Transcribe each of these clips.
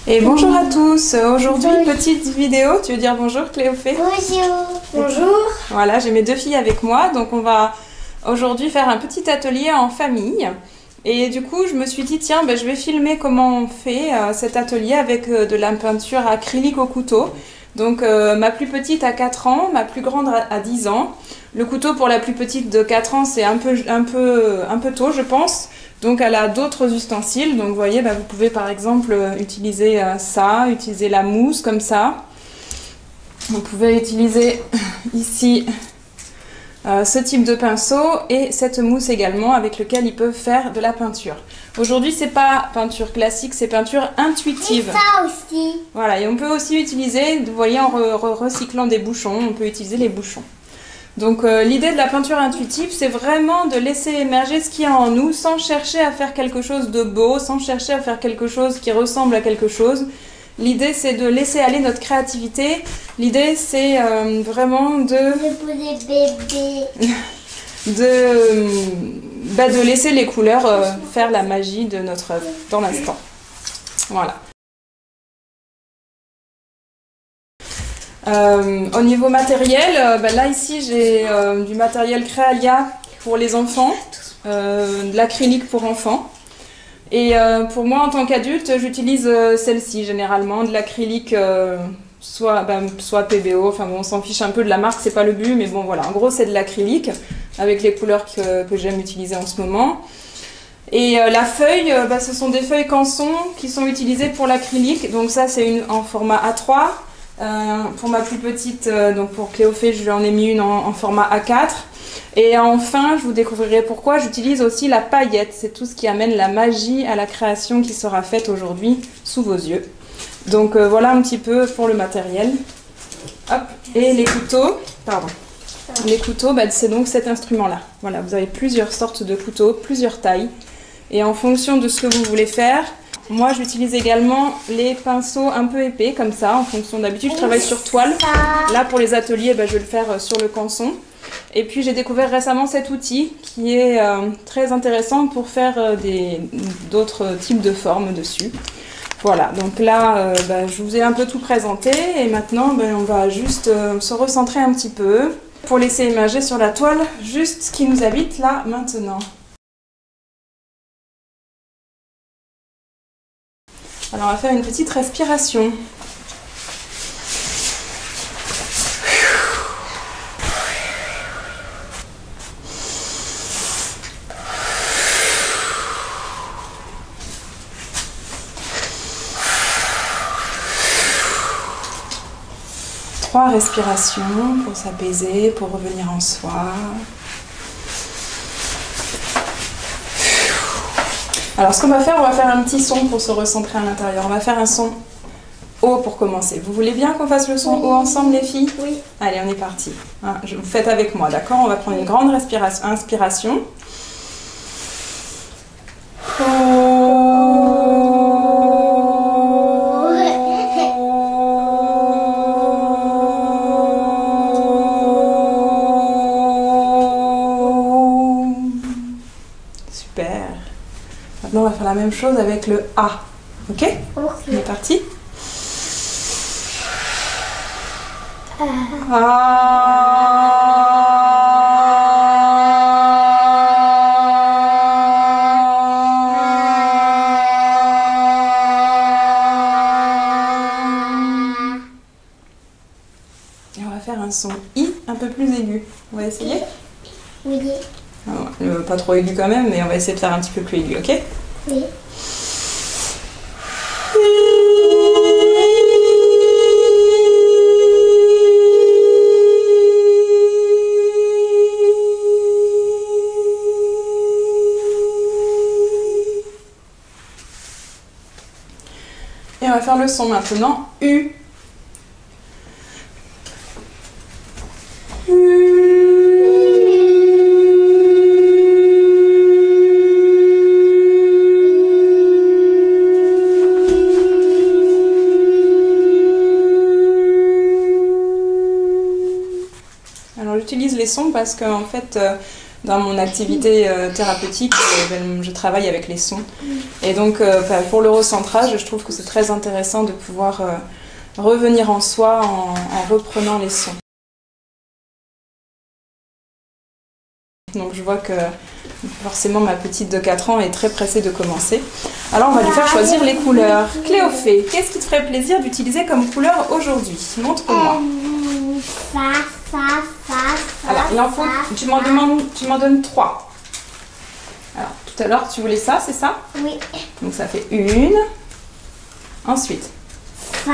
Et bonjour à tous. Aujourd'hui, petite vidéo. Tu veux dire bonjour, Cléophée? Bonjour. Bonjour. Voilà, j'ai mes deux filles avec moi. Donc, on va aujourd'hui faire un petit atelier en famille. Et du coup, je me suis dit, tiens, je vais filmer comment on fait cet atelier avec de la peinture acrylique au couteau. Donc, ma plus petite a 4 ans, ma plus grande a 10 ans. Le couteau pour la plus petite de 4 ans, c'est un peu tôt, je pense. Donc elle a d'autres ustensiles, donc vous voyez, vous pouvez par exemple utiliser ça, utiliser la mousse comme ça. Vous pouvez utiliser ici ce type de pinceau et cette mousse également avec lequel ils peuvent faire de la peinture. Aujourd'hui, c'est pas peinture classique, c'est peinture intuitive. Et ça aussi. Voilà, et on peut aussi utiliser, vous voyez, en recyclant des bouchons, on peut utiliser les bouchons. Donc l'idée de la peinture intuitive, c'est vraiment de laisser émerger ce qu'il y a en nous sans chercher à faire quelque chose de beau, sans chercher à faire quelque chose qui ressemble à quelque chose. L'idée, c'est de laisser aller notre créativité. L'idée, c'est vraiment de laisser les couleurs faire la magie de notre œuvre dans l'instant. Voilà. Au niveau matériel, là ici j'ai du matériel Créalia pour les enfants, de l'acrylique pour enfants. Et pour moi en tant qu'adulte, j'utilise celle-ci généralement, de l'acrylique soit PBO, enfin bon, on s'en fiche un peu de la marque, c'est pas le but, mais bon voilà, en gros c'est de l'acrylique avec les couleurs que j'aime utiliser en ce moment. Et la feuille, ce sont des feuilles canson qui sont utilisées pour l'acrylique, donc ça c'est en format A3. Pour ma plus petite, donc pour Cléophée, je lui en ai mis une en format A4. Et enfin, je vous découvrirai pourquoi j'utilise aussi la paillette. C'est tout ce qui amène la magie à la création qui sera faite aujourd'hui sous vos yeux. Donc voilà un petit peu pour le matériel. Hop. Et les couteaux, les couteaux, c'est donc cet instrument-là. Voilà, vous avez plusieurs sortes de couteaux, plusieurs tailles. Et en fonction de ce que vous voulez faire, moi j'utilise également les pinceaux un peu épais comme ça, en fonction d'habitude je travaille sur toile. Là pour les ateliers, je vais le faire sur le canson. Et puis j'ai découvert récemment cet outil qui est très intéressant pour faire d'autres types de formes dessus. Voilà, donc là je vous ai un peu tout présenté et maintenant on va juste se recentrer un petit peu pour laisser émerger sur la toile juste ce qui nous habite là maintenant. Alors on va faire une petite respiration. Trois respirations pour s'apaiser, pour revenir en soi. Alors ce qu'on va faire, on va faire un petit son pour se recentrer à l'intérieur. On va faire un son haut pour commencer. Vous voulez bien qu'on fasse le son haut ensemble les filles? Oui. Allez, on est parti. Vous faites avec moi, d'accord? On va prendre une grande inspiration. Super. Maintenant, on va faire la même chose avec le A. Ok? On est parti? Et on va faire un son I un peu plus aigu. On va essayer? Oui. Alors, pas trop aigu quand même, mais on va essayer de faire un petit peu plus aigu, ok? Oui. Et on va faire le son maintenant U. Alors j'utilise les sons parce qu'en fait dans mon activité thérapeutique, je travaille avec les sons. Et donc, pour le recentrage, je trouve que c'est très intéressant de pouvoir revenir en soi en reprenant les sons. Donc je vois que forcément ma petite de 4 ans est très pressée de commencer. Alors on va lui faire choisir les couleurs. Cléophée, qu'est-ce qui te ferait plaisir d'utiliser comme couleur aujourd'hui? Montre-moi. Alors il en faut, tu m'en donnes 3. Alors tout à l'heure tu voulais ça, c'est ça? Oui. Donc ça fait une. Ensuite. Fa.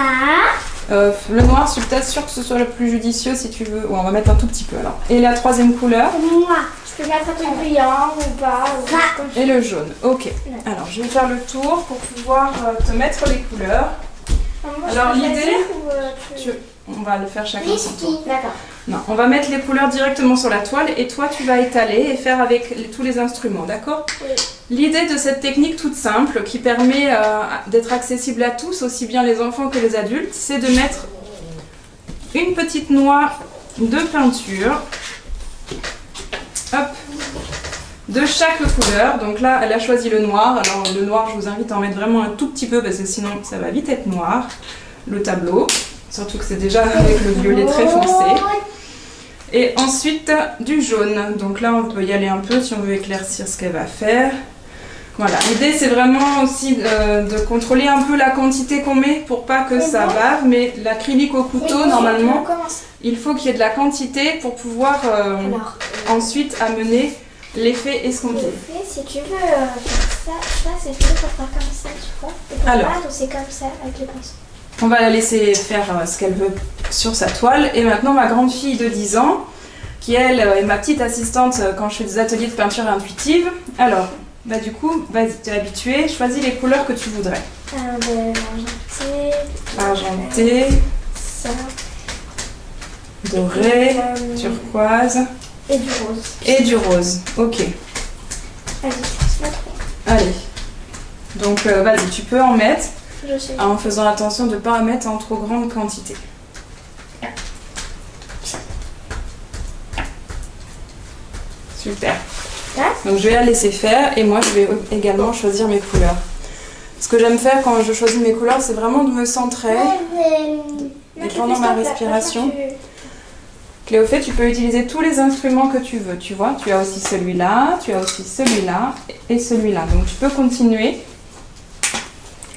Le noir, je suis peut-être sûre que ce soit le plus judicieux si tu veux. Ouais, on va mettre un tout petit peu alors. Et la troisième couleur? Moi. Je peux mettre un truc brillant ou pas. Et le jaune, ok. Alors je vais faire le tour pour pouvoir te mettre les couleurs. Alors l'idée, on va le faire chacun son tour. D'accord. Non, on va mettre les couleurs directement sur la toile et toi tu vas étaler et faire avec tous les instruments, d'accord? Oui. L'idée de cette technique toute simple qui permet d'être accessible à tous, aussi bien les enfants que les adultes, c'est de mettre une petite noix de peinture, hop, de chaque couleur. Donc là, elle a choisi le noir. Alors le noir, je vous invite à en mettre vraiment un tout petit peu parce que sinon ça va vite être noir, le tableau. Surtout que c'est déjà avec le violet très foncé. Et ensuite du jaune. Donc là on peut y aller un peu si on veut éclaircir ce qu'elle va faire. Voilà, l'idée c'est vraiment aussi de contrôler un peu la quantité qu'on met pour pas que ça bave. Mais l'acrylique au couteau, normalement, il faut qu'il y ait de la quantité pour pouvoir ensuite amener l'effet escompté. Si tu veux faire ça c'est fait pour faire comme ça, tu vois. Et pour Alors, peindre, c'est comme ça avec les pinceaux. On va la laisser faire ce qu'elle veut sur sa toile. Et maintenant, ma grande fille de 10 ans, qui elle est ma petite assistante quand je fais des ateliers de peinture intuitive. Alors, bah du coup, vas-y, tu es habituée, choisis les couleurs que tu voudrais. Argenté, ça, doré, turquoise et du rose. et du rose. Ok, Allez, c'est pas trop. allez. Donc, vas-y, tu peux en mettre. Je sais. En faisant attention de ne pas en mettre en trop grande quantité. Super. Donc je vais la laisser faire et moi je vais également choisir mes couleurs. Ce que j'aime faire quand je choisis mes couleurs, c'est vraiment de me centrer et pendant ma respiration. Cléophée, tu peux utiliser tous les instruments que tu veux, tu vois. Tu as aussi celui-là, tu as aussi celui-là et celui-là. Donc tu peux continuer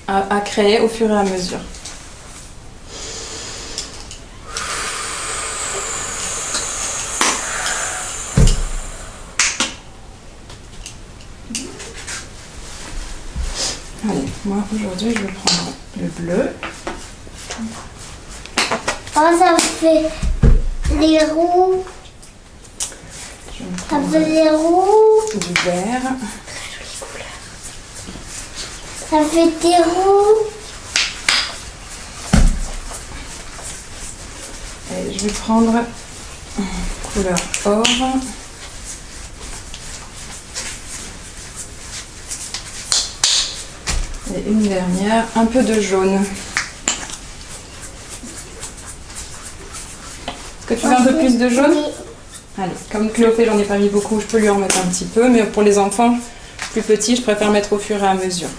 à créer au fur et à mesure. Allez, moi aujourd'hui je vais prendre le bleu. Oh, ça fait les roues. Je vais Ça prendre fait les roues. du vert. Ça fait des roues. Et je vais prendre couleur or. Et une dernière, un peu de jaune. Est-ce que tu veux un peu plus de jaune? Oui. Allez, comme Cléophée, j'en ai pas mis beaucoup, je peux lui en mettre un petit peu, mais pour les enfants plus petits, je préfère mettre au fur et à mesure.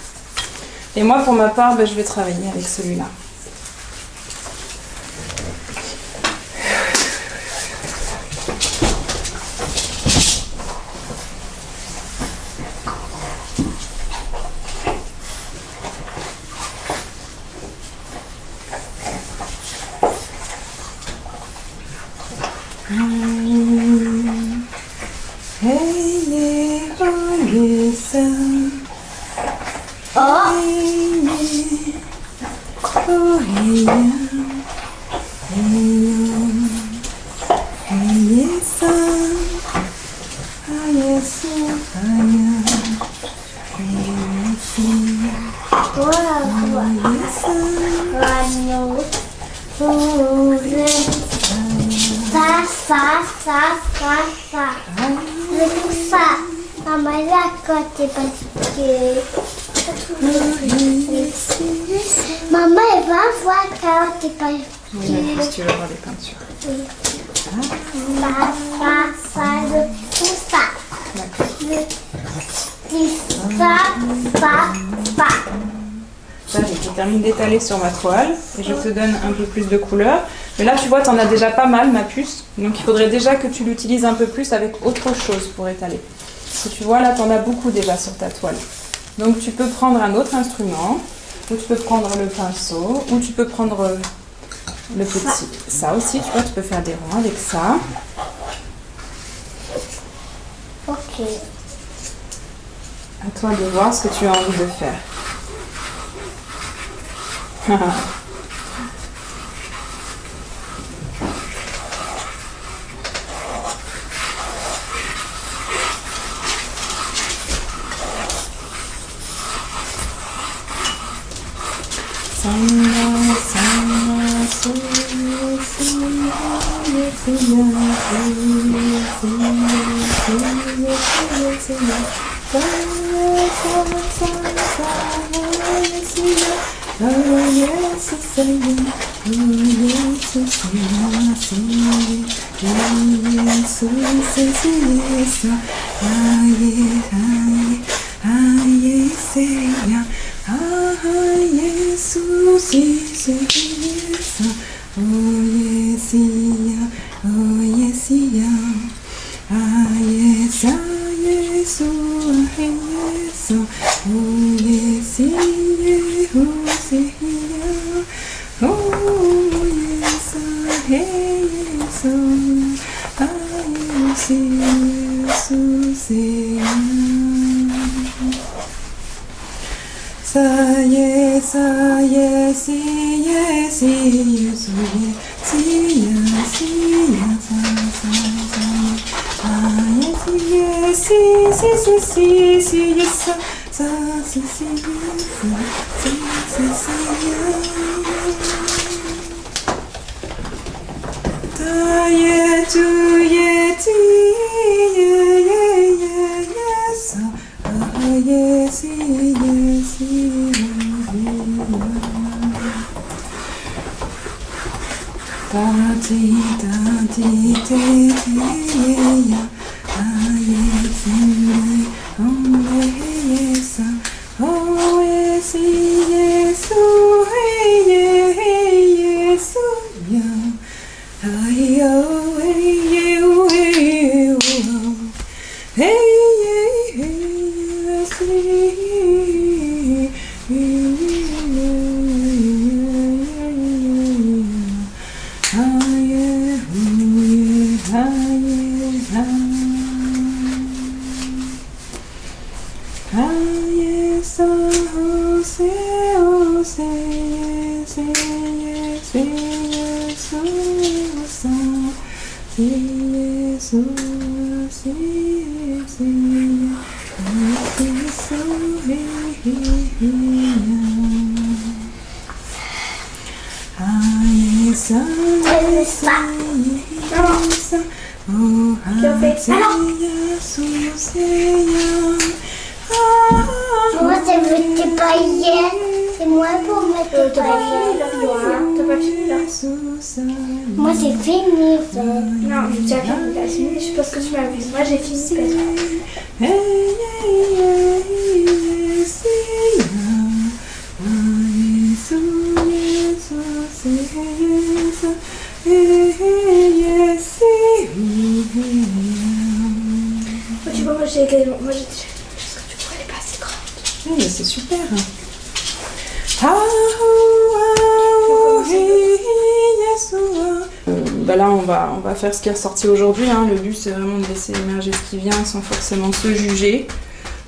Et moi, pour ma part, je vais travailler avec celui-là. Maman, la côte parce que... Maman, elle va voir quand t'es pas... Oui, mais si tu veux voir les peintures. Tout ça. termine d'étaler sur ma toile et je te donne un peu plus de couleur. Mais là, tu vois, tu en as déjà pas mal, ma puce. Donc, il faudrait déjà que tu l'utilises un peu plus avec autre chose pour étaler. Parce que tu vois, là, tu en as beaucoup déjà sur ta toile. Donc, tu peux prendre un autre instrument, ou tu peux prendre le pinceau, ou tu peux prendre le petit. Ça aussi, tu vois, tu peux faire des ronds avec ça. Ok. À toi de voir ce que tu as envie de faire. Moi, c'est mettre des paillettes. C'est moi pour mettre des paillettes. T'as pas fini là? Moi, c'est fini. Ça. Non, j'ai déjà fini. T'as fini, je sais pas ce que tu m'as vu. Moi, j'ai fini. Tu vois, moi, j'ai déjà fait parce que tu vois, elle est pas assez grande. Oui, mais c'est super. Là, on va faire ce qui est ressorti aujourd'hui. Hein. Le but, c'est vraiment de laisser émerger ce qui vient sans forcément se juger.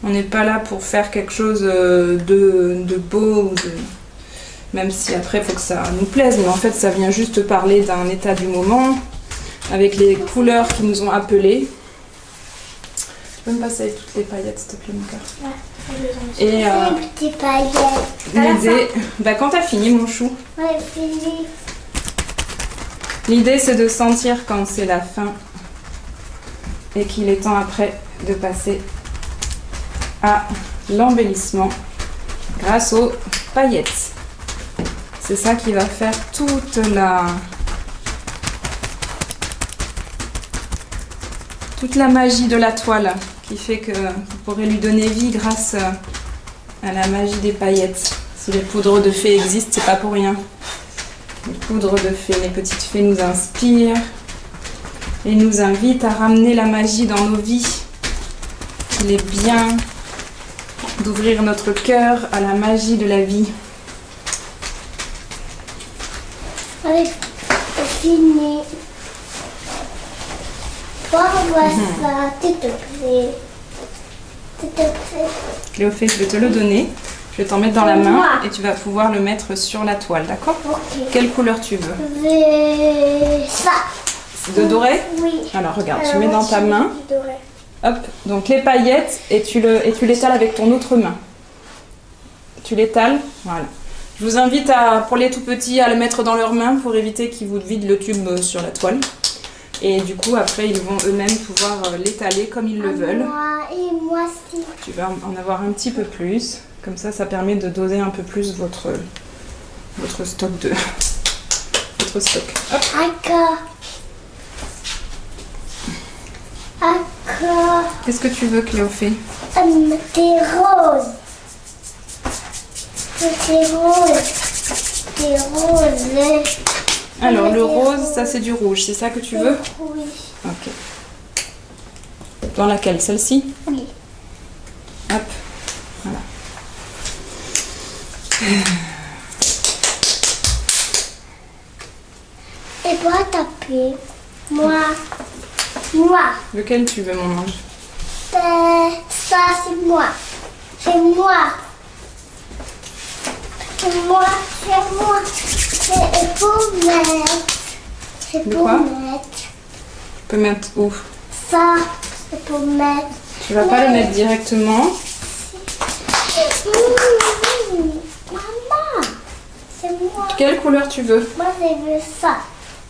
On n'est pas là pour faire quelque chose de beau, même si après, il faut que ça nous plaise. Mais en fait, ça vient juste parler d'un état du moment, avec les couleurs qui nous ont appelés. Tu peux me passer avec toutes les paillettes, s'il te plaît, mon cœur. Ouais. Et Les petites paillettes. l'idée, quand t'as fini, mon chou, Ouais, fini. l'idée c'est de sentir quand c'est la fin et qu'il est temps après de passer à l'embellissement grâce aux paillettes. C'est ça qui va faire toute la magie de la toile, qui fait que vous pourrez lui donner vie grâce à la magie des paillettes. Si les poudres de fées existent, c'est pas pour rien. Les poudres de fées, les petites fées nous inspirent et nous invitent à ramener la magie dans nos vies. Il est bien d'ouvrir notre cœur à la magie de la vie. Allez, c'est fini. Toi, vois ça, s'il te plaît. S'il te plaît. Cléophée, je vais te le donner. Je vais t'en mettre dans la main et tu vas pouvoir le mettre sur la toile, d'accord? Ok. Quelle couleur tu veux? Ça. De doré? Oui. Alors regarde, tu mets dans ta main. Du doré. Hop, donc les paillettes et tu l'étales avec ton autre main. Tu l'étales, voilà. Je vous invite pour les tout petits à le mettre dans leurs mains pour éviter qu'ils vous vident le tube sur la toile. Et du coup, après, ils vont eux-mêmes pouvoir l'étaler comme ils le veulent. Moi et moi aussi. Tu vas en avoir un petit peu plus. Comme ça permet de doser un peu plus votre stock de... votre stock. Hop. D'accord. D'accord. Qu'est-ce que tu veux, Cléophée? Des roses. Des roses. Des roses. Alors, le rose, ça c'est du rouge. C'est ça que tu veux? Oui. Ok. Dans laquelle? Celle-ci? Oui. Hop. Voilà. Et pour taper, moi. Lequel tu veux, mon ange? Ça, c'est moi. C'est moi. C'est moi. C'est moi. C'est pour mettre. C'est De pour quoi? mettre. Tu peux mettre où? Ça, c'est pour mettre. Tu vas pas le mettre directement. Maman, c'est moi. Quelle couleur tu veux? Moi, je veux ça.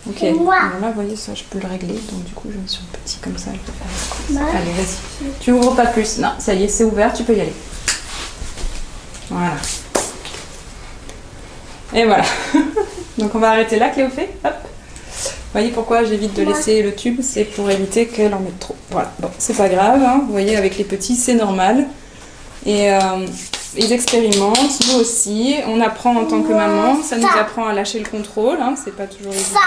Ok. C'est moi. Alors là, vous voyez, ça, je peux le régler. Donc du coup, je mets sur le petit comme ça. Je peux faire. Moi. Allez, vas-y. Tu ouvres pas plus. Non, ça y est, c'est ouvert. Tu peux y aller. Voilà. Et voilà. Donc on va arrêter là, Cléophée. Hop. Vous voyez pourquoi j'évite de laisser le tube, c'est pour éviter qu'elle en mette trop. Voilà, bon, c'est pas grave, hein. Vous voyez, avec les petits, c'est normal. Et ils expérimentent, nous aussi. On apprend en tant que maman, ça nous apprend à lâcher le contrôle, hein. C'est pas toujours évident.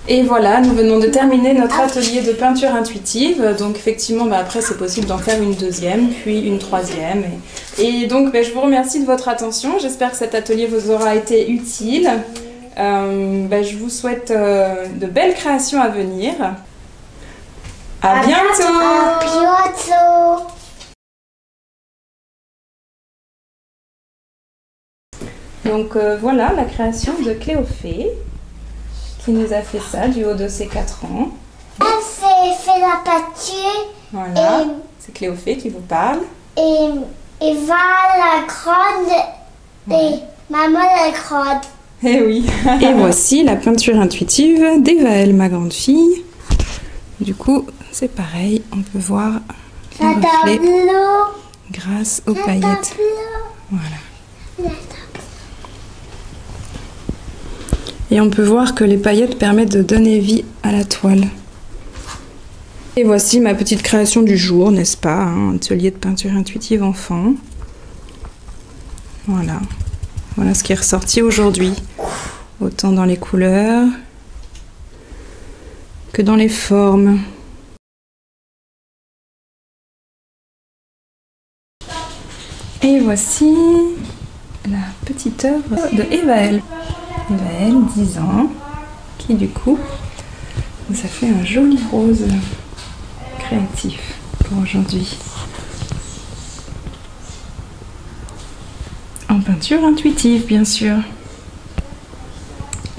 Et voilà, nous venons de terminer notre atelier de peinture intuitive. Donc effectivement, après c'est possible d'en faire une deuxième, puis une troisième. Et donc je vous remercie de votre attention. J'espère que cet atelier vous aura été utile. Je vous souhaite de belles créations à venir. À bientôt. À bientôt. Donc voilà la création de Cléophée qui nous a fait ça du haut de ses 4 ans. Elle s'est fait la pâture. Voilà, c'est Cléophée qui vous parle. Et va la grande. Et maman la grande. Eh oui. Et voici la peinture intuitive d'Evaëlle, ma grande fille. Du coup, c'est pareil, on peut voir le reflet grâce aux paillettes. Voilà. Et on peut voir que les paillettes permettent de donner vie à la toile. Et voici ma petite création du jour, n'est-ce pas, hein, un atelier de peinture intuitive enfant. Voilà. Voilà ce qui est ressorti aujourd'hui, autant dans les couleurs que dans les formes. Et voici la petite œuvre de Evaëlle. Evaëlle, 10 ans, qui du coup nous a fait un joli rose créatif pour aujourd'hui. En peinture intuitive, bien sûr.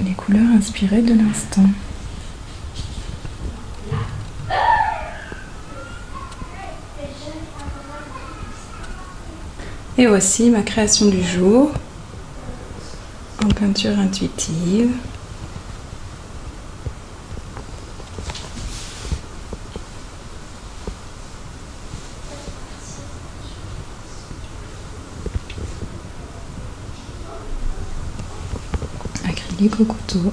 Les couleurs inspirées de l'instant. Et voici ma création du jour en peinture intuitive. Acrylique au couteau.